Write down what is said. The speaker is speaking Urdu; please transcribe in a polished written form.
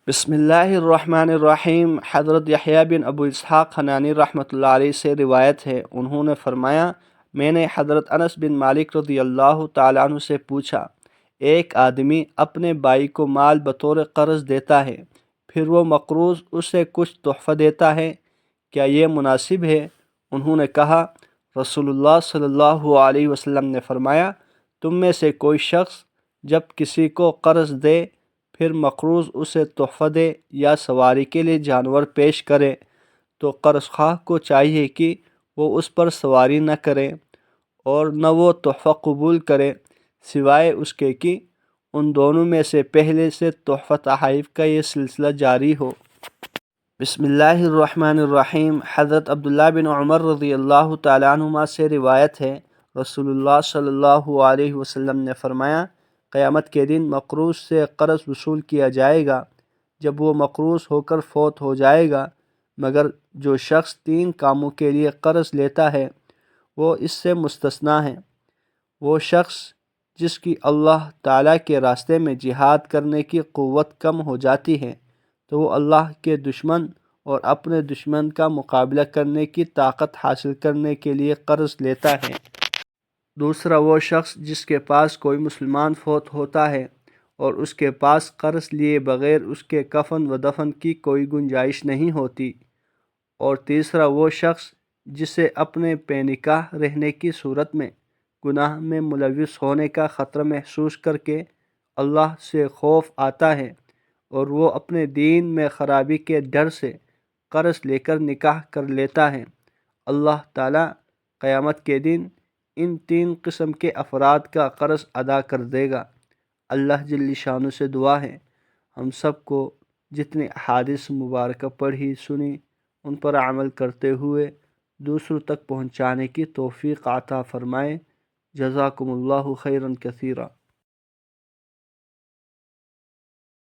بسم اللہ الرحمن الرحیم۔ حضرت یحییٰ بن ابو اسحاق حنانی رحمۃ اللہ علیہ سے روایت ہے، انہوں نے فرمایا، میں نے حضرت انس بن مالک رضی اللہ تعالیٰ عنہ سے پوچھا، ایک آدمی اپنے بھائی کو مال بطور قرض دیتا ہے، پھر وہ مقروض اسے کچھ تحفہ دیتا ہے، کیا یہ مناسب ہے؟ انہوں نے کہا، رسول اللہ صلی اللہ علیہ وسلم نے فرمایا، تم میں سے کوئی شخص جب کسی کو قرض دے پھر مقروض اسے تحفہ دے یا سواری کے لیے جانور پیش کرے تو قرض خواہ کو چاہیے کہ وہ اس پر سواری نہ کرے اور نہ وہ تحفہ قبول کرے سوائے اس کے کہ ان دونوں میں سے پہلے سے تحفہ تحائف کا یہ سلسلہ جاری ہو۔ بسم اللہ الرحمن الرحیم۔ حضرت عبداللہ بن عمر رضی اللہ تعالیٰ عنہما سے روایت ہے، رسول اللہ صلی اللہ علیہ وسلم نے فرمایا، قیامت کے دن مقروض سے قرض وصول کیا جائے گا جب وہ مقروض ہو کر فوت ہو جائے گا، مگر جو شخص 3 کاموں کے لیے قرض لیتا ہے وہ اس سے مستثنیٰ ہے۔ وہ شخص جس کی اللہ تعالیٰ کے راستے میں جہاد کرنے کی قوت کم ہو جاتی ہے تو وہ اللہ کے دشمن اور اپنے دشمن کا مقابلہ کرنے کی طاقت حاصل کرنے کے لیے قرض لیتا ہے۔ دوسرا وہ شخص جس کے پاس کوئی مسلمان فوت ہوتا ہے اور اس کے پاس قرض لیے بغیر اس کے کفن و دفن کی کوئی گنجائش نہیں ہوتی۔ اور تیسرا وہ شخص جسے اپنے بے نکاح رہنے کی صورت میں گناہ میں ملوث ہونے کا خطرہ محسوس کر کے اللہ سے خوف آتا ہے اور وہ اپنے دین میں خرابی کے ڈر سے قرض لے کر نکاح کر لیتا ہے۔ اللہ تعالیٰ قیامت کے دن ان 3 قسم کے افراد کا قرض ادا کر دے گا۔ اللہ جل شانہ سے دعا ہے ہم سب کو جتنے احادیث مبارکہ پڑھی سنی ان پر عمل کرتے ہوئے دوسروں تک پہنچانے کی توفیق عطا فرمائے۔ جزاکم اللہ خیرا کثیرا۔